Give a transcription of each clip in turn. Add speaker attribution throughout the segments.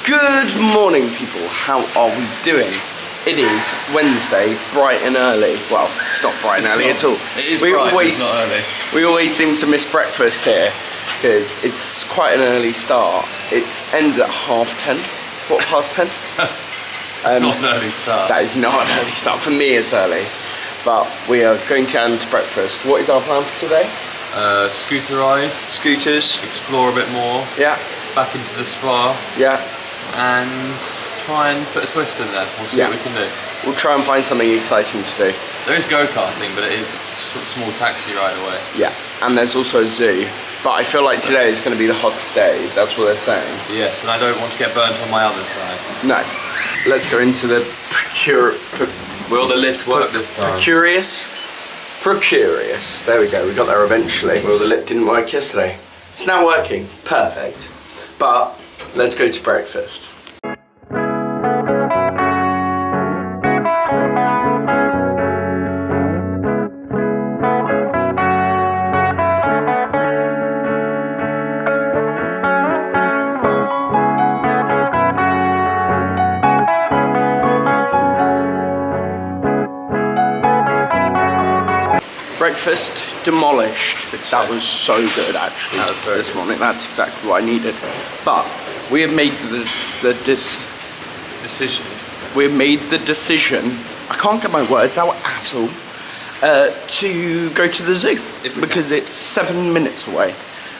Speaker 1: Good morning, people. How are we doing? It is Wednesday, bright and early. Well, it's not bright and early at all.
Speaker 2: It is bright, but it's not early.
Speaker 1: We always seem to miss breakfast here because it's quite an early start. It ends at 10:30. What, past 10?
Speaker 2: It's not an early start.
Speaker 1: That is not an early start. For me, it's early. But we are going to end breakfast. What is our plan for today?
Speaker 2: Scooter ride.
Speaker 1: Scooters.
Speaker 2: Explore a bit more.
Speaker 1: Yeah.
Speaker 2: Back into the spa.
Speaker 1: Yeah.
Speaker 2: And try and put a twist in there. We'll see what we can do.
Speaker 1: We'll try and find something exciting to do.
Speaker 2: There is go-karting, but it's a small taxi ride away.
Speaker 1: Yeah, and there's also a zoo. But I feel like today is going to be the hottest day. That's what they're saying.
Speaker 2: Yes, and I don't want to get burnt on my other side.
Speaker 1: No. Let's go into the
Speaker 2: Will the lift work this time?
Speaker 1: Precarious. There we go. We got there eventually. Well, the lift didn't work yesterday. It's now working. Perfect. But let's go to breakfast. Breakfast demolished. That was so good, actually.
Speaker 2: That was very
Speaker 1: this
Speaker 2: good.
Speaker 1: morning. That's exactly what I needed. But we have made
Speaker 2: Decision.
Speaker 1: we have made the decision. I can't get my words out at all. To go to the zoo because it's 7 minutes away.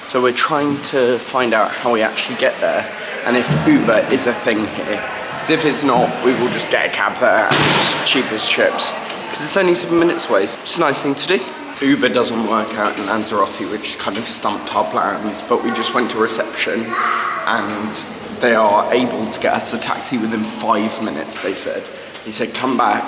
Speaker 1: So we're trying to find out how we actually get there and if Uber is a thing here. Because if it's not, we will just get a cab there and it's cheap as chips. Because it's only 7 minutes away. It's a nice thing to do. Uber doesn't work out in Lanzarote, which kind of stumped our plans, but we just went to reception and they are able to get us a taxi within 5 minutes, they said. He said, come back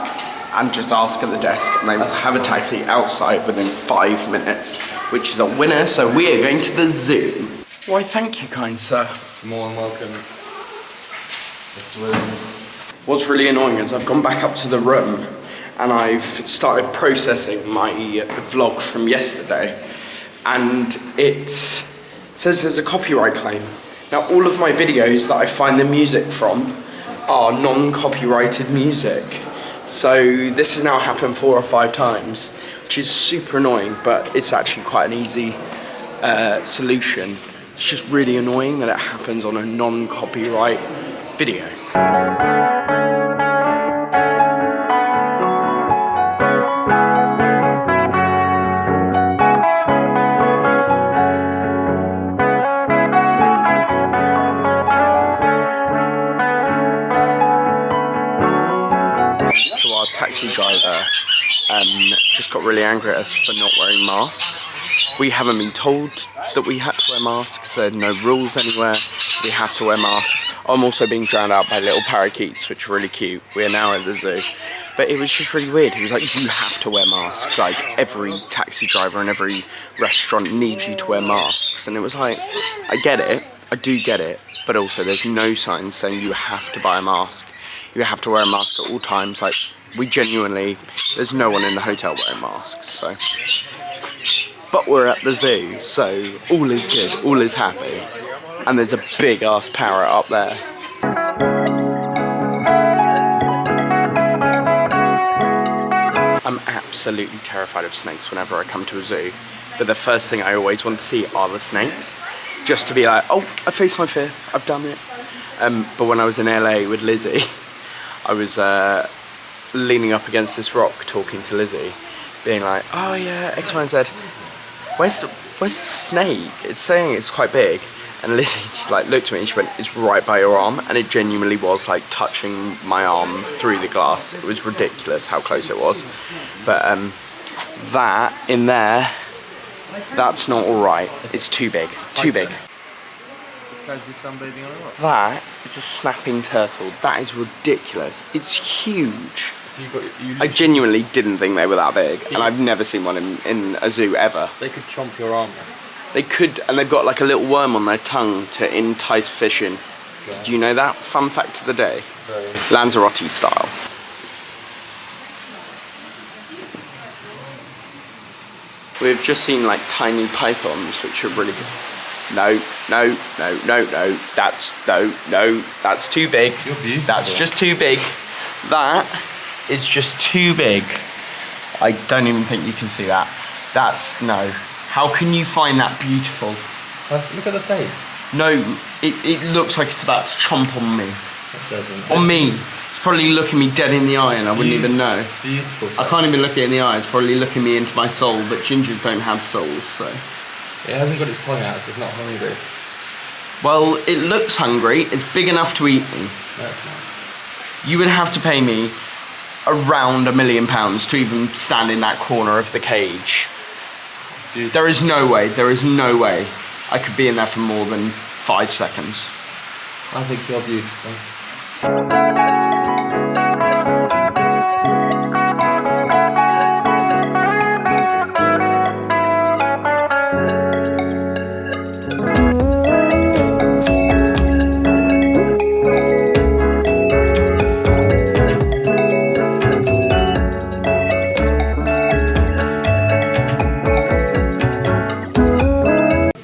Speaker 1: and just ask at the desk and they will have a taxi outside within 5 minutes, which is a winner, so we are going to the zoo. Why, thank you, kind sir.
Speaker 2: More than welcome, Mr. Williams.
Speaker 1: What's really annoying is I've gone back up to the room and I've started processing my vlog from yesterday and it says there's a copyright claim. Now all of my videos that I find the music from are non-copyrighted music. So this has now happened 4 or 5 times, which is super annoying, but it's actually quite an easy solution. It's just really annoying that it happens on a non-copyright video. So our taxi driver just got really angry at us for not wearing masks. We haven't been told that we had to wear masks. There are no rules anywhere. We have to wear masks. I'm also being drowned out by little parakeets, which are really cute. We are now at the zoo. But it was just really weird. He was like, you have to wear masks. Like, every taxi driver and every restaurant needs you to wear masks. And it was like, I get it. I do get it. But also, there's no sign saying you have to buy a mask. You have to wear a mask at all times. Like, we genuinely, there's no one in the hotel wearing masks, so. But we're at the zoo, so all is good, all is happy. And there's a big ass parrot up there. I'm absolutely terrified of snakes whenever I come to a zoo. But the first thing I always want to see are the snakes. Just to be like, oh, I faced my fear, I've done it. But when I was in LA with Lizzie, I was leaning up against this rock talking to Lizzie, being like, oh yeah, X, Y, and Z. Where's the snake? It's saying it's quite big. And Lizzie just like looked at me and she went, it's right by your arm. And it genuinely was like touching my arm through the glass. It was ridiculous how close it was. But that in there, that's not all right. It's too big, too big. That is a snapping turtle. That is ridiculous. It's huge. I genuinely didn't think they were that big, and I've never seen one in a zoo ever.
Speaker 2: They could chomp your arm.
Speaker 1: They could, and they've got like a little worm on their tongue to entice fish in. Okay. Did you know that? Fun fact of the day. Lanzarote style. We've just seen like tiny pythons, which are really good. No. That's too big.
Speaker 2: You're beautiful.
Speaker 1: That's just too big. That is just too big. I don't even think you can see that. That's no. How can you find that beautiful?
Speaker 2: Look at the face.
Speaker 1: No, it looks like it's about to chomp on me.
Speaker 2: It doesn't.
Speaker 1: On me. It's probably looking me dead in the eye and I wouldn't even know.
Speaker 2: Beautiful.
Speaker 1: I can't even look it in the eye. It's probably looking me into my soul, but gingers don't have souls, so.
Speaker 2: It hasn't got its tongue out, so it's not hungry.
Speaker 1: Well, it looks hungry. It's big enough to eat me.
Speaker 2: No, it's not.
Speaker 1: You would have to pay me around £1 million to even stand in that corner of the cage.
Speaker 2: Dude.
Speaker 1: There is no way I could be in there for more than 5 seconds.
Speaker 2: I think you're beautiful.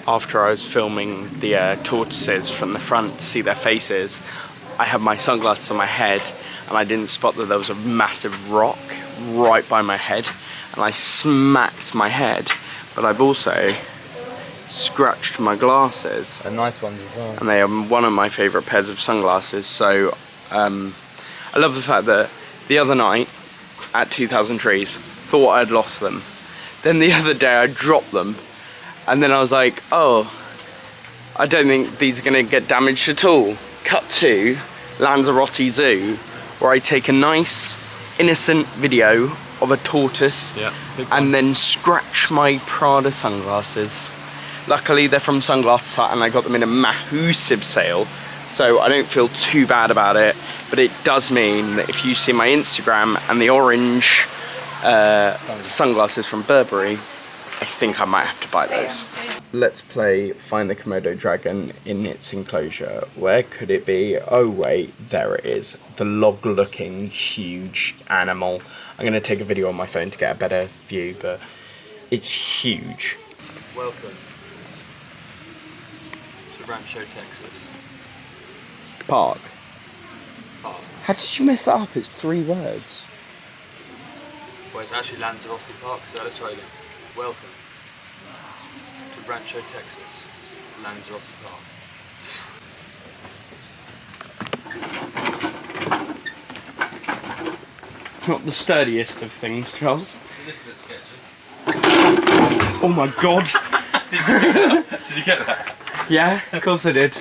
Speaker 1: After I was filming the tortoises from the front to see their faces, I had my sunglasses on my head and I didn't spot that there was a massive rock right by my head and I smacked my head, but I've also scratched my glasses.
Speaker 2: And nice ones as well.
Speaker 1: And they are one of my favourite pairs of sunglasses, so I love the fact that the other night at 2000 Trees, thought I'd lost them. Then the other day I dropped them. And then I was like, oh, I don't think these are going to get damaged at all. Cut to Lanzarote Zoo, where I take a nice, innocent video of a tortoise and then scratch my Prada sunglasses. Luckily, they're from Sunglass Hut and I got them in a massive sale, so I don't feel too bad about it. But it does mean that if you see my Instagram and the orange sunglasses from Burberry, I think I might have to buy those. Let's play Find the Komodo dragon in its enclosure. Where could it be? Oh wait, there it is. The log-looking huge animal. I'm gonna take a video on my phone to get a better view, but it's huge.
Speaker 2: Welcome to Rancho Texas
Speaker 1: Park.
Speaker 2: Park.
Speaker 1: How did you mess that up? It's 3 words.
Speaker 2: Well, it's actually Lanzarote Park, so let's try again. Welcome to Rancho Texas, Lanzarote Park.
Speaker 1: Not the sturdiest of things, Charles.
Speaker 2: It's a little bit sketchy.
Speaker 1: Oh my god.
Speaker 2: Did you get that?
Speaker 1: Yeah, of course I did.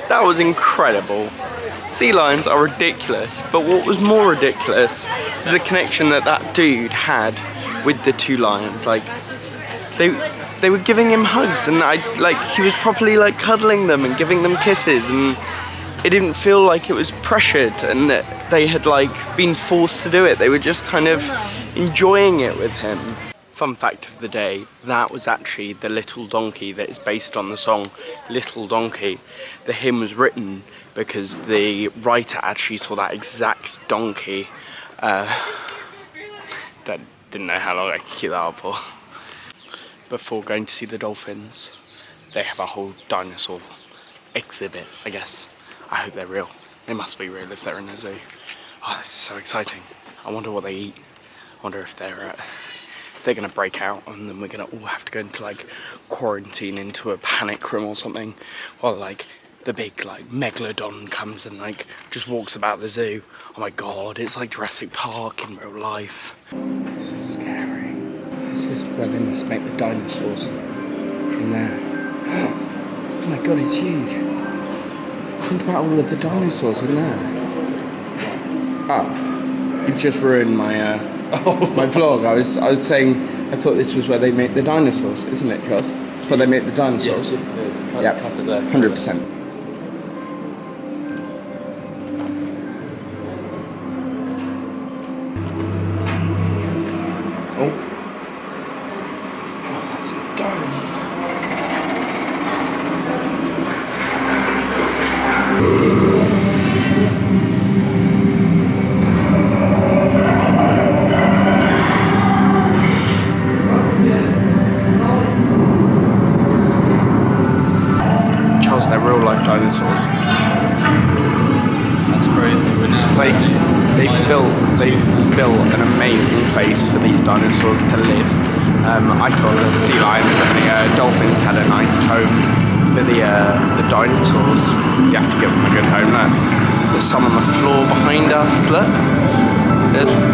Speaker 1: That was incredible. Sea lions are ridiculous, but what was more ridiculous is the connection that that dude had with the 2 lions. Like, they were giving him hugs, and he was properly like cuddling them and giving them kisses, and it didn't feel like it was pressured and that they had like been forced to do it. They were just kind of enjoying it with him. Fun fact of the day, that was actually the little donkey that is based on the song Little Donkey. The hymn was written because the writer actually saw that exact donkey. Didn't know how long I could keep that up for. Before going to see the dolphins, they have a whole dinosaur exhibit, I guess. I hope they're real. They must be real if they're in a zoo. Oh, this is so exciting. I wonder what they eat. I wonder if they're gonna break out and then we're gonna all have to go into like quarantine into a panic room or something, while like the big like megalodon comes and like just walks about the zoo. Oh my god, it's like Jurassic Park in real life. This is scary. This is where they must make the dinosaurs in there. Oh my god, it's huge. Think about all of the dinosaurs in there. Oh, you've just ruined my My vlog, I was saying I thought this was where they make the dinosaurs, isn't it, Charles? It's where they make the dinosaurs.
Speaker 2: Yeah,
Speaker 1: 100%. Oh, that's dope. Charles, they're real life dinosaurs.
Speaker 2: That's crazy.
Speaker 1: It's a place they've built an amazing place for these dinosaurs to live. I thought the sea lions and the dolphins had a nice home, but the dinosaurs, you have to give them a good home. Look, there's some on the floor behind us. Look,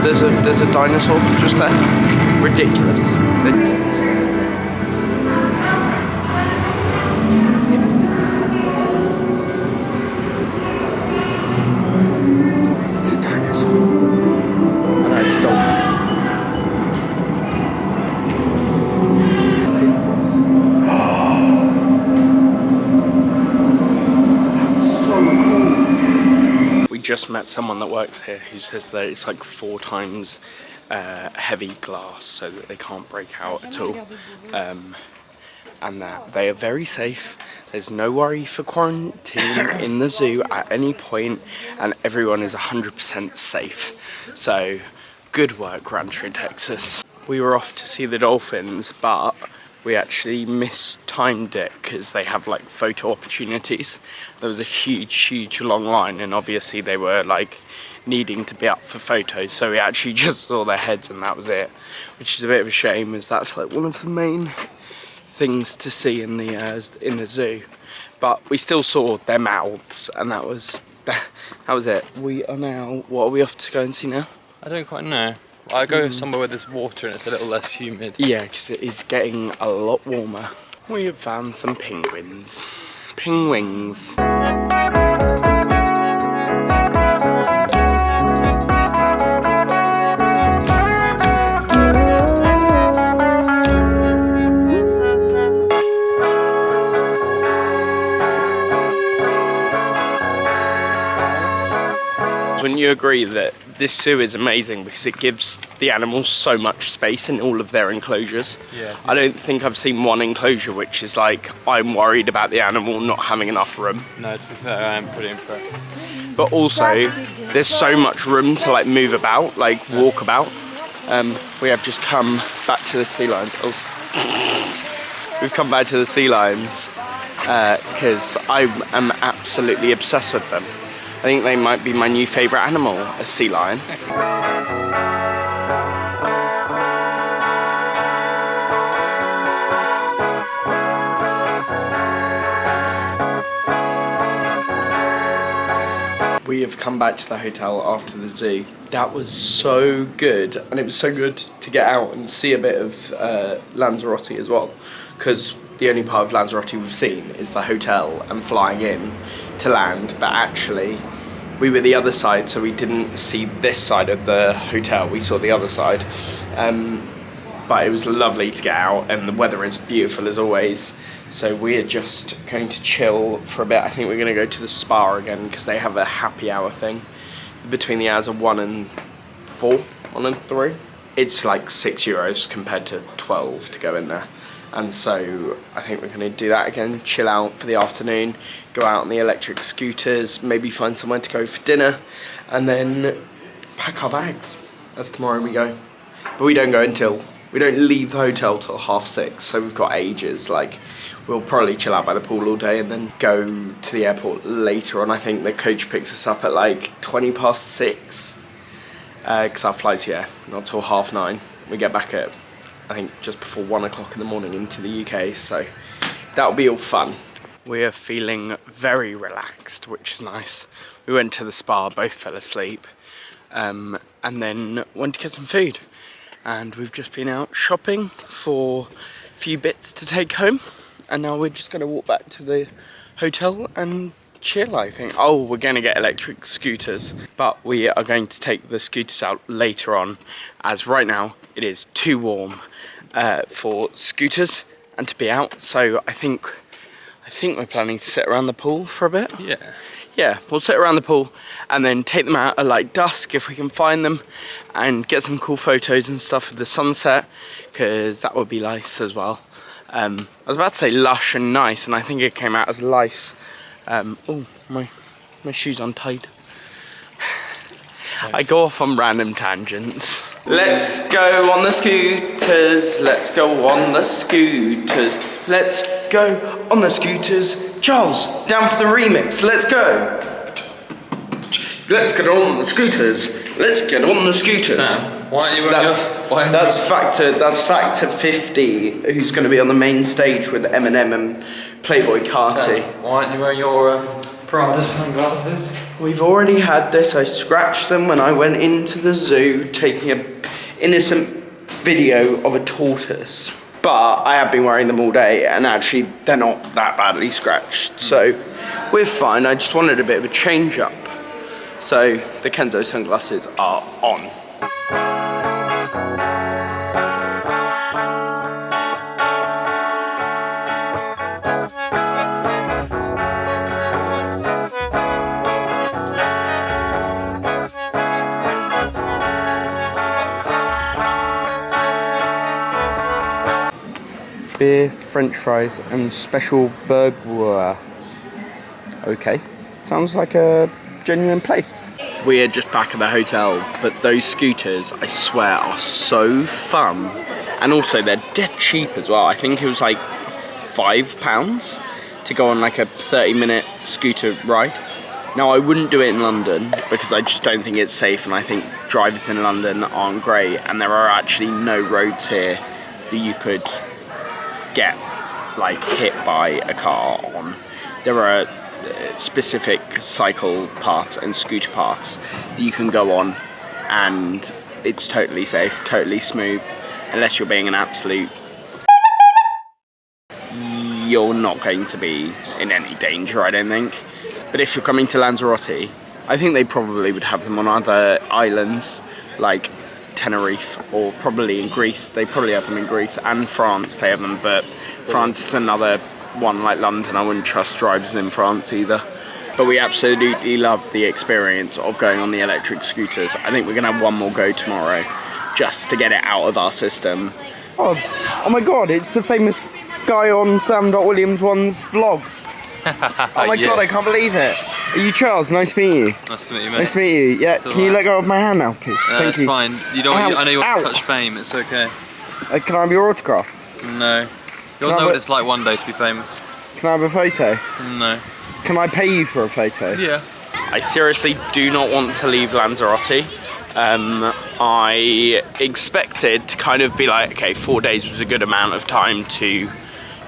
Speaker 1: there's a dinosaur just there. Ridiculous. It's a dinosaur. I know, it's a dolphin. That's so cool. We just met someone that works here who says that it's like 4 times heavy glass so that they can't break out at all. And that they are very safe. There's no worry for quarantine in the zoo at any point, and everyone is 100% safe. So, good work, Rancho Texas. We were off to see the dolphins, but we actually mistimed it because they have like photo opportunities. There was a huge long line, and obviously they were like needing to be up for photos, so we actually just saw their heads and that was it, which is a bit of a shame, as that's like one of the main things to see in the zoo. But we still saw their mouths, and that was it. We are now, what are we off to go and see now?
Speaker 2: I don't quite know. I go somewhere where there's water and it's a little less humid.
Speaker 1: Yeah, because it is getting a lot warmer. We have found some penguins. Penguins. Wouldn't you agree that this zoo is amazing because it gives the animals so much space in all of their enclosures?
Speaker 2: Yeah.
Speaker 1: I don't think I've seen one enclosure which is like, I'm worried about the animal not having enough room.
Speaker 2: No, to be fair, I am pretty impressed.
Speaker 1: But also, there's so much room to like move about, like walk about. We have just come back to the sea lions. We've come back to the sea lions because I am absolutely obsessed with them. I think they might be my new favourite animal, a sea lion. We have come back to the hotel after the zoo. That was so good, and it was so good to get out and see a bit of Lanzarote as well, because the only part of Lanzarote we've seen is the hotel and flying in to land, but actually we were the other side, so we didn't see this side of the hotel, we saw the other side. But it was lovely to get out, and the weather is beautiful as always. So we're just going to chill for a bit. I think we're going to go to the spa again because they have a happy hour thing between the hours of 1 and 4, 1 and 3. It's like €6 compared to 12 to go in there. And so I think we're going to do that again, chill out for the afternoon, go out on the electric scooters, maybe find somewhere to go for dinner, and then pack our bags as tomorrow we go. But we don't leave the hotel till 6:30, so we've got ages. Like, we'll probably chill out by the pool all day and then go to the airport later on. I think the coach picks us up at like 6:20, because our flight's here not till 9:30. We get back at, I think, just before 1 o'clock in the morning into the UK, so that'll be all fun. We're feeling very relaxed, which is nice. We went to the spa, both fell asleep, and then went to get some food. And we've just been out shopping for a few bits to take home, and now we're just going to walk back to the hotel and chill, I think. Oh, we're going to get electric scooters, but we are going to take the scooters out later on, as right now it is too warm for scooters and to be out. So I think we're planning to sit around the pool for a bit. Yeah, we'll sit around the pool and then take them out at like dusk if we can find them, and get some cool photos and stuff of the sunset, because that would be nice as well. I was about to say lush and nice, and I think it came out as lice. Oh, my shoe's untied. I go off on random tangents. Let's go on the scooters, let's go on the scooters, let's go on the scooters. Charles, down for the remix, let's go. Let's get on the scooters, let's get on the scooters.
Speaker 2: Sam, why are you
Speaker 1: that's factor 50, who's going to be on the main stage with Eminem and Playboy Carti.
Speaker 2: Sam, why aren't you wearing your Prada sunglasses?
Speaker 1: We've already had this. I scratched them when I went into the zoo taking an innocent video of a tortoise. But I have been wearing them all day, and actually they're not that badly scratched. So we're fine. I just wanted a bit of a change up. So the Kenzo sunglasses are on. Beer, French fries, and special burger. Okay, sounds like a genuine place. We are just back at the hotel, but those scooters, I swear, are so fun. And also, they're dead cheap as well. I think it was like £5 to go on like a 30-minute scooter ride. Now, I wouldn't do it in London because I just don't think it's safe, and I think drivers in London aren't great, and there are actually no roads here that you could get like hit by a car on. There are specific cycle paths and scooter paths that you can go on, and it's totally safe, totally smooth, unless you're being an absolute, you're not going to be in any danger, I don't think. But if you're coming to Lanzarote, I think they probably would have them on other islands like Tenerife, or probably in Greece. They probably have them in Greece, and France they have them, but France is another one like London. I wouldn't trust drivers in France either. But we absolutely love the experience of going on the electric scooters. I think we're gonna have one more go tomorrow just to get it out of our system. Oh my god, it's the famous guy on Sam.Williams1's vlogs. Oh my god, I can't believe it. Are you Charles? Nice to meet you.
Speaker 2: Nice to meet you, mate.
Speaker 1: Nice to meet you. Yeah, can you let go of my hand now, please? Thank you.
Speaker 2: It's fine. You don't. I know you want to touch fame. It's okay.
Speaker 1: Can I have your autograph?
Speaker 2: No. You'll know what it's like one day to be famous.
Speaker 1: Can I have a photo?
Speaker 2: No.
Speaker 1: Can I pay you for a photo?
Speaker 2: Yeah.
Speaker 1: I seriously do not want to leave Lanzarote. I expected to kind of be like, okay, 4 days was a good amount of time to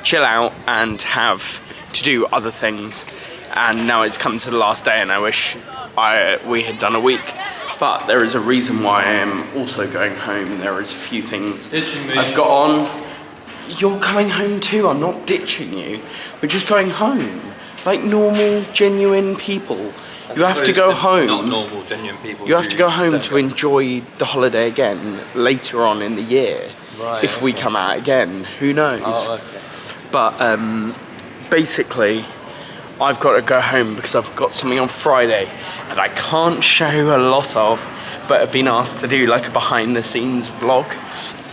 Speaker 1: chill out and have to do other things, and now it's come to the last day, and I wish we had done a week. But there is a reason why I am also going home. There is a few things I've got on. You're coming home too. I'm not ditching you. We're just going home like normal, genuine people. You have to go home.
Speaker 2: Not normal, genuine people.
Speaker 1: You have to go home to enjoy the holiday again later on in the year.
Speaker 2: Right,
Speaker 1: if we come out again, who knows?
Speaker 2: Oh, okay.
Speaker 1: But basically, I've got to go home because I've got something on Friday that I can't show a lot of, but I've been asked to do like a behind the scenes vlog.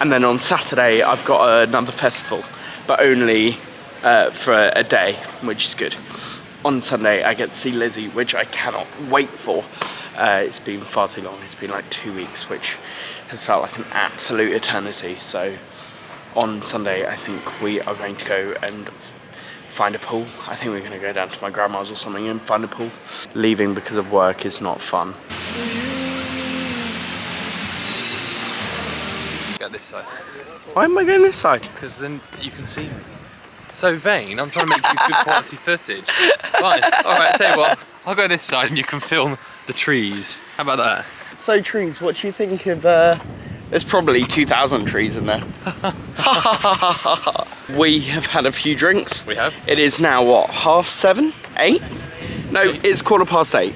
Speaker 1: And then on Saturday, I've got another festival, but only for a day, which is good. On Sunday, I get to see Lizzie, which I cannot wait for. It's been far too long. It's been like 2 weeks, which has felt like an absolute eternity. So on Sunday, I think we are going to go and find a pool. I think we're going to go down to my grandma's or something and find a pool. Leaving because of work is not fun.
Speaker 2: Go this side.
Speaker 1: Why am I going this side?
Speaker 2: Because then you can see me. So vain, I'm trying to make you good quality footage. Fine, alright, tell you what, I'll go this side and you can film the trees. How about that?
Speaker 1: So trees, what do you think of, there's probably 2,000 trees in there. We have had a few drinks.
Speaker 2: We have.
Speaker 1: It is now what, 7:30, 8? No, it's 8:15.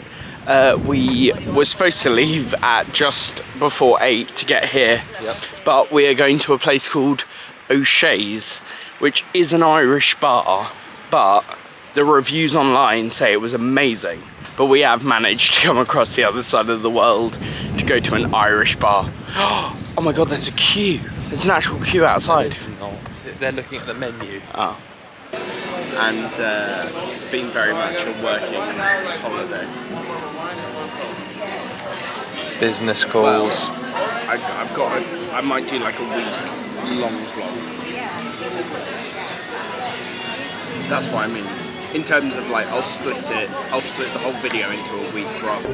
Speaker 1: We were supposed to leave at just before 8 to get here, but we are going to a place called O'Shea's, which is an Irish bar, but the reviews online say it was amazing. But we have managed to come across the other side of the world to go to an Irish bar. Oh my god, there's a queue. There's an actual queue outside.
Speaker 2: They're looking at the menu.
Speaker 1: Oh. And it's been very much a working holiday.
Speaker 2: Business calls.
Speaker 1: Well, I might do like a week-long vlog. That's what I mean. In terms of like, I'll split the whole video into a week rather.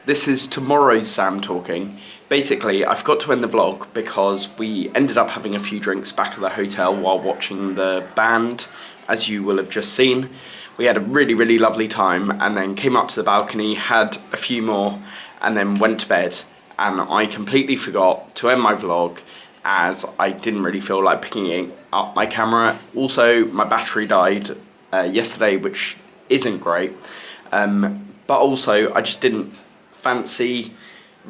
Speaker 1: This is tomorrow's Sam talking. Basically, I forgot to end the vlog because we ended up having a few drinks back at the hotel while watching the band, as you will have just seen. We had a really, really lovely time and then came up to the balcony, had a few more, and then went to bed. And I completely forgot to end my vlog as I didn't really feel like picking up my camera. Also, my battery died yesterday, which isn't great. But also, I just didn't fancy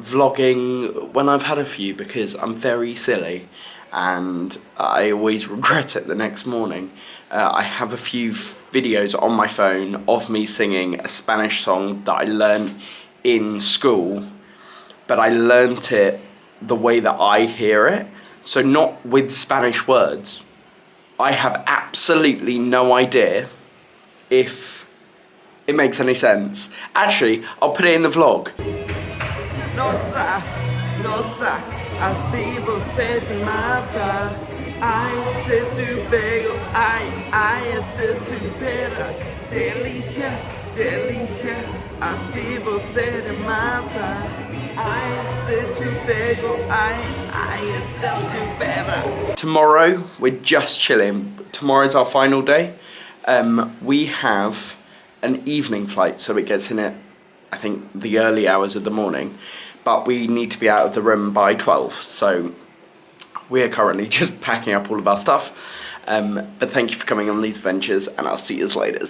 Speaker 1: vlogging when I've had a few because I'm very silly and I always regret it the next morning. I have a few videos on my phone of me singing a Spanish song that I learned in school, but I learnt it the way that I hear it, so not with Spanish words. I have absolutely no idea if it makes any sense. Actually, I'll put it in the vlog. Nossa, nossa, assim você te mata. Ai, se tu pego, ai, se tu pera. Delícia, delícia, assim você te mata. Ai, se tu pego, ai, se tu pera. Tomorrow, we're just chilling. Tomorrow's our final day. We have an evening flight, so it gets in at, I think, the early hours of the morning, but we need to be out of the room by 12, so we are currently just packing up all of our stuff. But thank you for coming on these adventures, and I'll see you later.